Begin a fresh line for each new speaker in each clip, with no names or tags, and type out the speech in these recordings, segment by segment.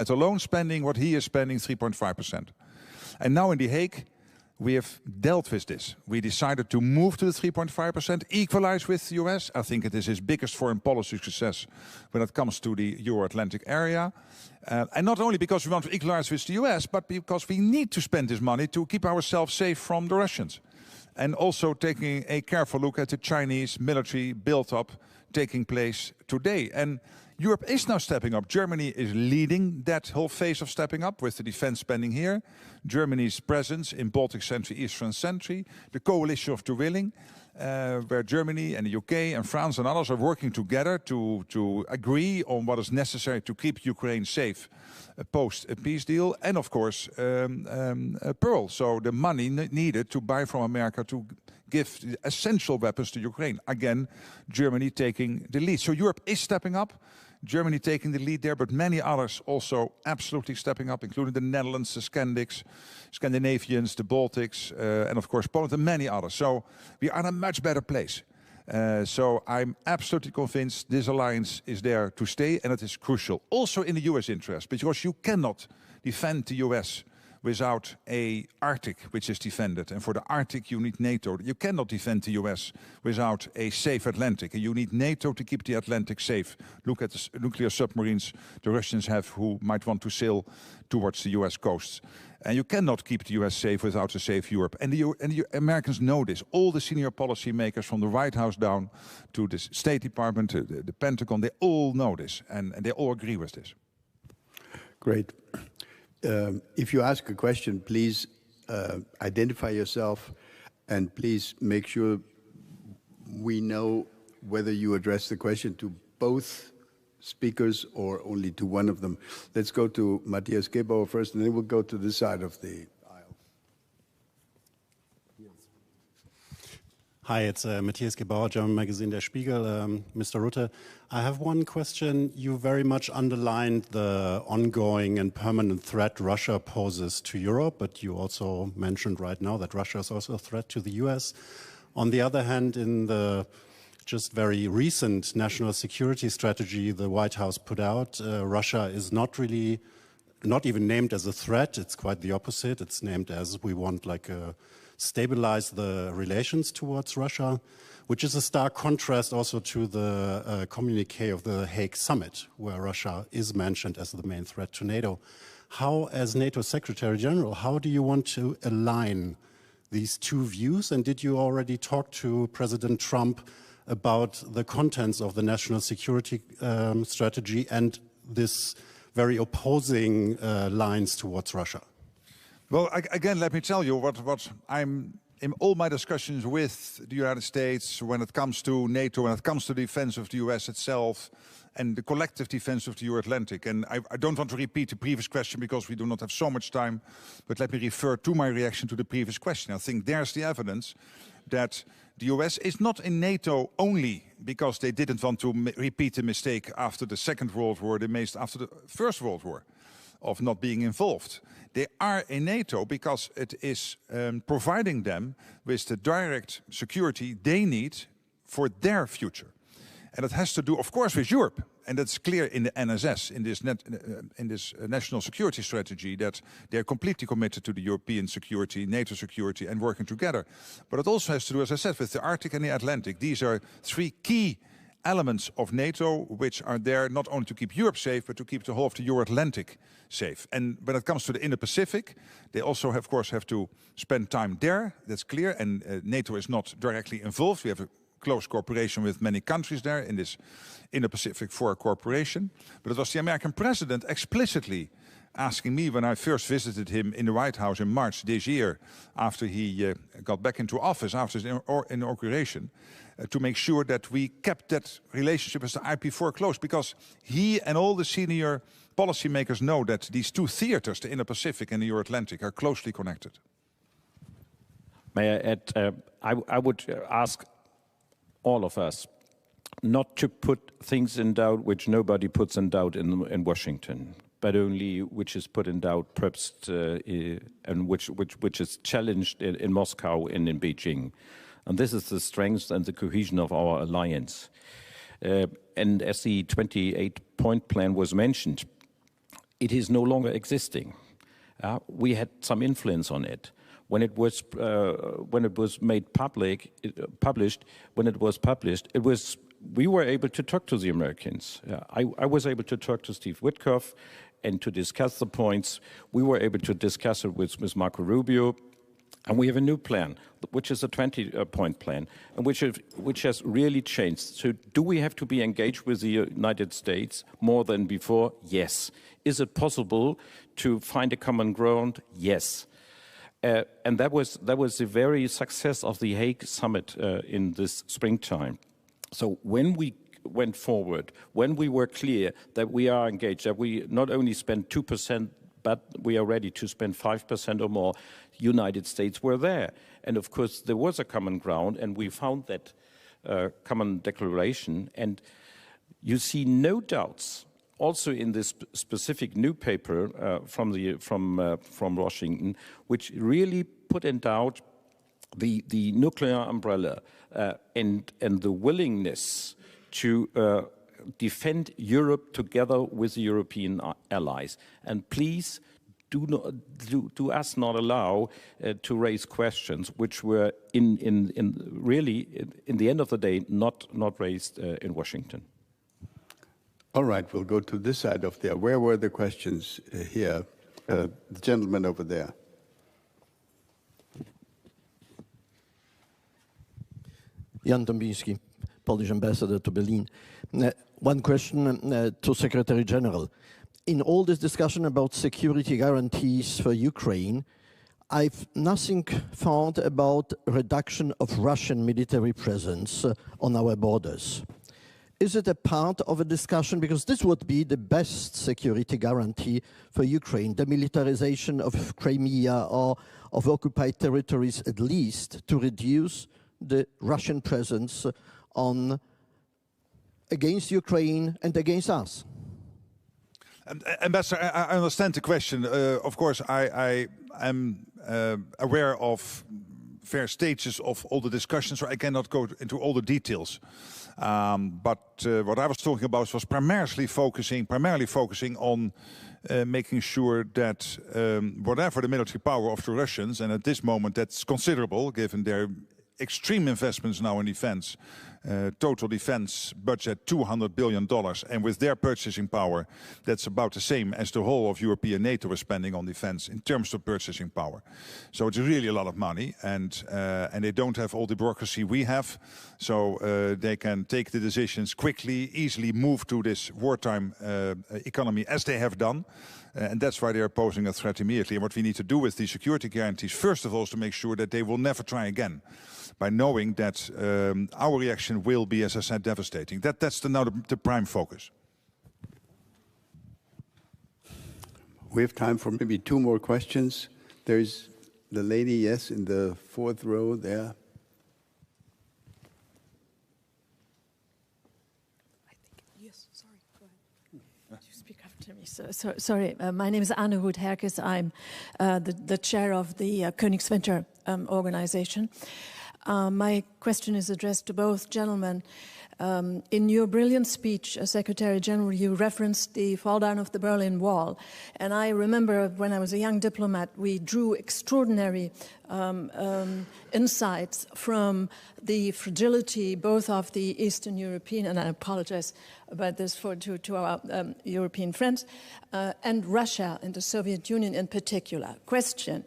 At alone spending what he is spending, 3.5%. And now in The Hague, we have dealt with this. We decided to move to the 3.5%, equalize with the US. I think it is his biggest foreign policy success when it comes to the Euro-Atlantic area. And not only because we want to equalize with the US, but because we need to spend this money to keep ourselves safe from the Russians. And also taking a careful look at the Chinese military build-up taking place today. And Europe is now stepping up. Germany is leading that whole phase of stepping up with the defense spending here. Germany's presence in Baltic Century, Eastern Century, the coalition of the willing, where Germany and the UK and France and others are working together to agree on what is necessary to keep Ukraine safe post a peace deal. And of course, Pearl. So the money needed to buy from America to give the essential weapons to Ukraine. Again, Germany taking the lead. So Europe is stepping up. Germany taking the lead there, but many others also absolutely stepping up, including the Netherlands, the Scandinavians, the Baltics, and of course Poland and many others. So we are in a much better place. So I'm absolutely convinced this alliance is there to stay, and it is crucial. Also in the US interest, because you cannot defend the US without a Arctic which is defended. And for the Arctic you need NATO. You cannot defend the US without a safe Atlantic. And you need NATO to keep the Atlantic safe. Look at the nuclear submarines the Russians have who might want to sail towards the US coasts. And you cannot keep the US safe without a safe Europe. And the Americans know this. All the senior policy makers from the White House down to the State Department, to the Pentagon, they all know this. And they all agree with this.
Great. If you ask a question, please identify yourself and please make sure we know whether you address the question to both speakers or only to one of them. Let's go to Matthias Gebauer first, and then we'll go to this side of the aisle.
Hi, it's Matthias Gebauer, German magazine Der Spiegel. Mr. Rutte, I have one question. You very much underlined the ongoing and permanent threat Russia poses to Europe, but you also mentioned right now that Russia is also a threat to the US. On the other hand, in the just very recent national security strategy the White House put out, Russia is not even named as a threat. It's quite the opposite. It's named as we want stabilize the relations towards Russia, which is a stark contrast also to the communique of the Hague summit, where Russia is mentioned as the main threat to NATO. How, as NATO Secretary General, how do you want to align these two views? And did you already talk to President Trump about the contents of the national security strategy and this very opposing lines towards Russia?
Well, again, let me tell you what I'm in all my discussions with the United States when it comes to NATO, when it comes to the defense of the US itself and the collective defense of the Euro-Atlantic. And I don't want to repeat the previous question because we do not have so much time, but let me refer to my reaction to the previous question. I think there's the evidence that the US is not in NATO only because they didn't want to repeat the mistake after the Second World War, they made after the First World War, of not being involved. They are in NATO because it is providing them with the direct security they need for their future. And it has to do, of course, with Europe. And that's clear in the NSS, in this national security strategy, that they're completely committed to the European security, NATO security, and working together. But it also has to do, as I said, with the Arctic and the Atlantic. These are three key elements of NATO which are there not only to keep Europe safe, but to keep the whole of the Euro-Atlantic safe. And when it comes to the Indo-Pacific, they also, of course, have to spend time there. That's clear. And NATO is not directly involved. We have a close cooperation with many countries there in this Indo-Pacific Four Cooperation. But it was the American president explicitly asking me when I first visited him in the White House in March this year, after he got back into office, after his inauguration, to make sure that we kept that relationship as the IP4 close, because he and all the senior policymakers know that these two theaters, the Indo-Pacific and the Euro-Atlantic, are closely connected.
May I add, I would ask all of us not to put things in doubt which nobody puts in doubt in Washington, but only which is put in doubt perhaps and which is challenged in Moscow and in Beijing. And this is the strength and the cohesion of our alliance. And as the 28-point plan was mentioned, it is no longer existing. We had some influence on it. When it was made public, we were able to talk to the Americans. I was able to talk to Steve Witkoff and to discuss the points. We were able to discuss it with Marco Rubio. And we have a new plan, which is a 20-point plan, and which has really changed. So do we have to be engaged with the United States more than before? Yes. Is it possible to find a common ground? Yes. And that was the very success of the Hague summit in this springtime. So when we went forward, when we were clear that we are engaged, that we not only spend 2%, but we are ready to spend 5% or more, United States were there. And of course, there was a common ground, and we found that common declaration. And you see no doubts, also in this specific new paper from Washington, which really put in doubt the nuclear umbrella and the willingness to defend Europe together with the European allies. And please do us not allow to raise questions which were really in the end of the day not raised in Washington.
All right, we'll go to this side of there. Where were the questions here? The gentleman over there.
Jan Dombinski, Polish ambassador to Berlin. One question to Secretary General. In all this discussion about security guarantees for Ukraine, I've nothing found about reduction of Russian military presence on our borders. Is it a part of a discussion? Because this would be the best security guarantee for Ukraine, the militarization of Crimea or of occupied territories, at least to reduce the Russian presence against Ukraine and against us.
Ambassador, I understand the question. Of course, I am aware of various stages of all the discussions, so I cannot go into all the details. But what I was talking about was primarily focusing on making sure that whatever the military power of the Russians, and at this moment that's considerable given their extreme investments now in defense, total defense budget $200 billion, and with their purchasing power, that's about the same as the whole of European NATO is spending on defense in terms of purchasing power. So it's really a lot of money, and they don't have all the bureaucracy we have, so they can take the decisions quickly, easily move to this wartime economy as they have done. And that's why they are posing a threat immediately. And what we need to do with these security guarantees, first of all, is to make sure that they will never try again, by knowing that our reaction will be, as I said, devastating. That's now the prime focus.
We have time for maybe two more questions. There's the lady, yes, in the fourth row there.
Sorry, my name is Anne Hoed-Herkes. I'm the chair of the Königswinter organization. My question is addressed to both gentlemen. In your brilliant speech, Secretary General, you referenced the fall down of the Berlin Wall. And I remember when I was a young diplomat, we drew extraordinary insights from the fragility both of the Eastern European, and I apologize about this to our European friends, and Russia and the Soviet Union in particular. Question.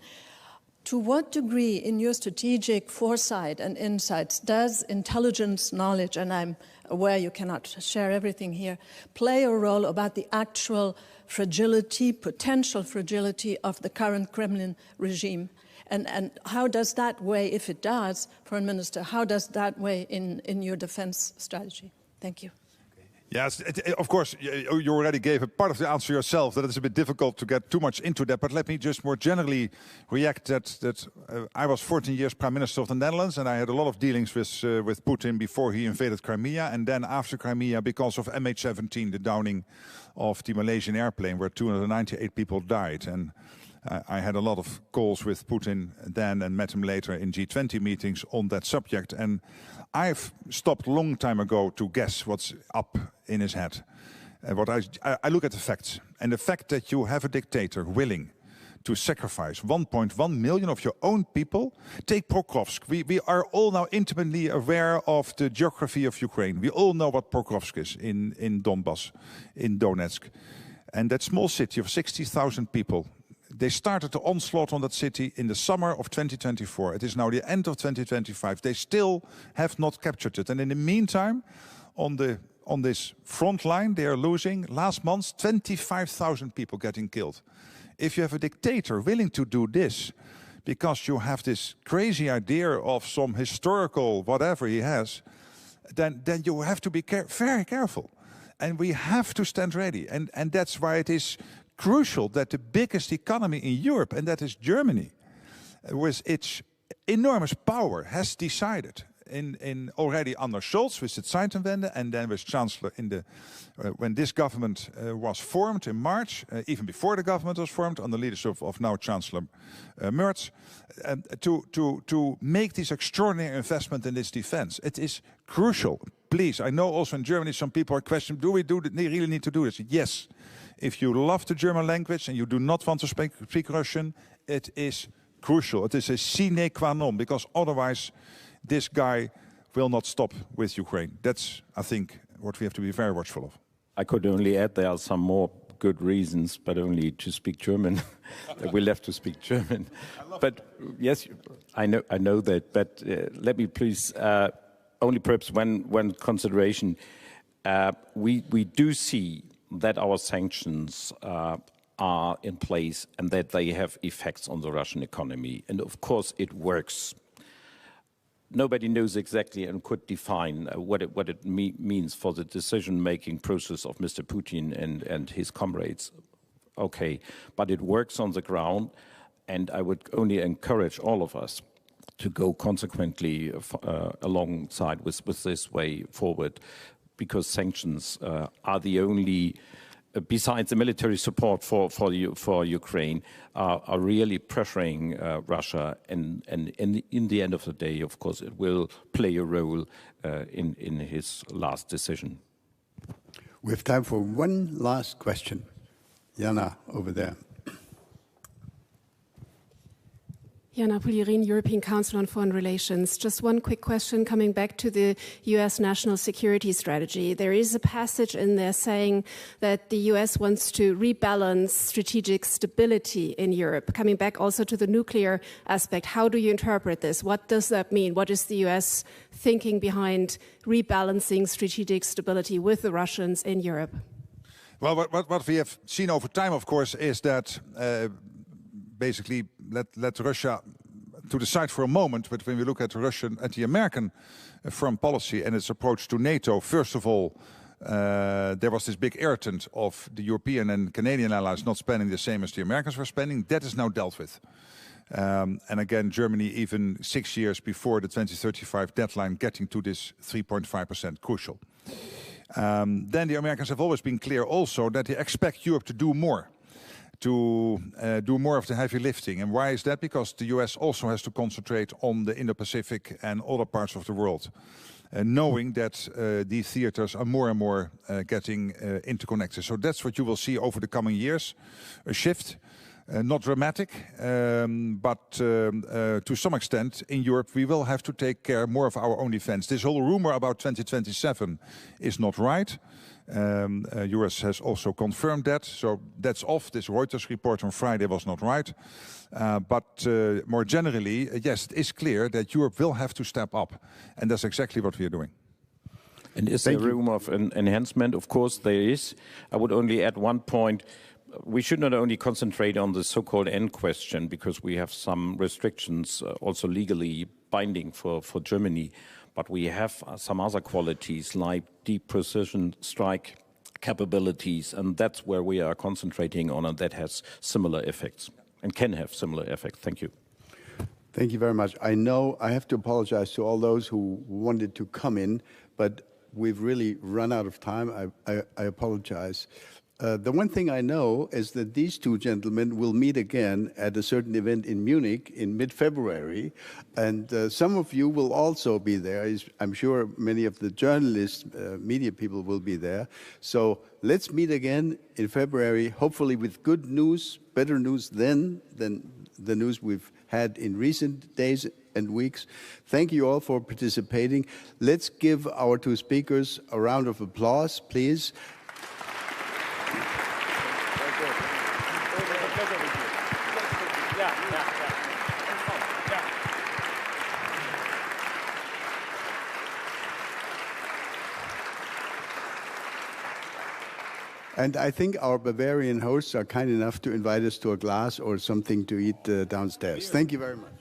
To what degree, in your strategic foresight and insights, does intelligence knowledge, and I'm aware you cannot share everything here, play a role about the actual fragility, potential fragility of the current Kremlin regime? And how does that weigh, if it does, Foreign Minister, how does that weigh in your defense strategy? Thank you.
Yes, of course, you already gave a part of the answer yourself, that it's a bit difficult to get too much into that. But let me just more generally react that I was 14 years Prime Minister of the Netherlands, and I had a lot of dealings with Putin before he invaded Crimea, and then after Crimea because of MH17, the downing of the Malaysian airplane where 298 people died. And I had a lot of calls with Putin then and met him later in G20 meetings on that subject. And I've stopped a long time ago to guess what's up in his head. I look at the facts, and the fact that you have a dictator willing to sacrifice 1.1 million of your own people. Take Pokrovsk. We are all now intimately aware of the geography of Ukraine. We all know what Pokrovsk is in Donbass, in Donetsk. And that small city of 60,000 people, they started the onslaught on that city in the summer of 2024. It is now the end of 2025. They still have not captured it. And in the meantime, on this front line, they are losing, last month, 25,000 people getting killed. If you have a dictator willing to do this, because you have this crazy idea of some historical whatever he has, then you have to be very careful. And we have to stand ready. And that's why it is crucial that the biggest economy in Europe, and that is Germany, with its enormous power, has decided in already under Scholz with the Zeiten, and then with Chancellor when this government was formed in March, even before the government was formed, under leadership of now Chancellor Merz, to make this extraordinary investment in this defense. It is crucial. Please, I know also in Germany some people are questioning, do we really need to do this? Yes. If you love the German language and you do not want to speak Russian, it is crucial. It is a sine qua non, because otherwise this guy will not stop with Ukraine. That's, I think, what we have to be very watchful of.
I could only add there are some more good reasons, but only to speak German. We'll have to speak German. But yes, I know that. But let me please, only perhaps one consideration. We do see that our sanctions are in place and that they have effects on the Russian economy. And of course, it works. Nobody knows exactly and could define what it means for the decision-making process of Mr. Putin and his comrades. Okay, but it works on the ground, and I would only encourage all of us to go consequently alongside with this way forward, because sanctions are the only, besides the military support for Ukraine, are really pressuring Russia, and in the end of the day, of course, it will play a role in his last decision.
We have time for one last question. Jana, over there.
Jana Puglirin, European Council on Foreign Relations. Just one quick question coming back to the US national security strategy. There is a passage in there saying that the US wants to rebalance strategic stability in Europe. Coming back also to the nuclear aspect, how do you interpret this? What does that mean? What is the US thinking behind rebalancing strategic stability with the Russians in Europe?
Well, what we have seen over time, of course, is that basically let Russia to the side for a moment, but when we look at the American foreign policy and its approach to NATO, first of all, there was this big irritant of the European and Canadian allies not spending the same as the Americans were spending. That is now dealt with. And again, Germany, even 6 years before the 2035 deadline, getting to this 3.5% crucial. Then the Americans have always been clear also that they expect Europe to do more. To do more of the heavy lifting. And why is that? Because the US also has to concentrate on the Indo-Pacific and other parts of the world, knowing that these theaters are more and more getting interconnected. So that's what you will see over the coming years, a shift. Not dramatic, but to some extent in Europe we will have to take care more of our own defense. This whole rumor about 2027 is not right. US has also confirmed that, so that's off. This Reuters report on Friday was not right. But more generally, yes, it is clear that Europe will have to step up, and that's exactly what we are doing.
And is there room of enhancement? Of course there is. I would only add one point. We should not only concentrate on the so-called end question, because we have some restrictions also legally binding for Germany, but we have some other qualities like deep precision strike capabilities, and that's where we are concentrating on, and that has similar effects and can have similar effects. Thank you.
Thank you very much. I know I have to apologize to all those who wanted to come in, but we've really run out of time. I apologize. The one thing I know is that these two gentlemen will meet again at a certain event in Munich in mid-February, and some of you will also be there. I'm sure many of the journalists, media people will be there. So let's meet again in February, hopefully with good news, better news than the news we've had in recent days and weeks. Thank you all for participating. Let's give our two speakers a round of applause, please. And I think our Bavarian hosts are kind enough to invite us to a glass or something to eat downstairs. Thank you very much.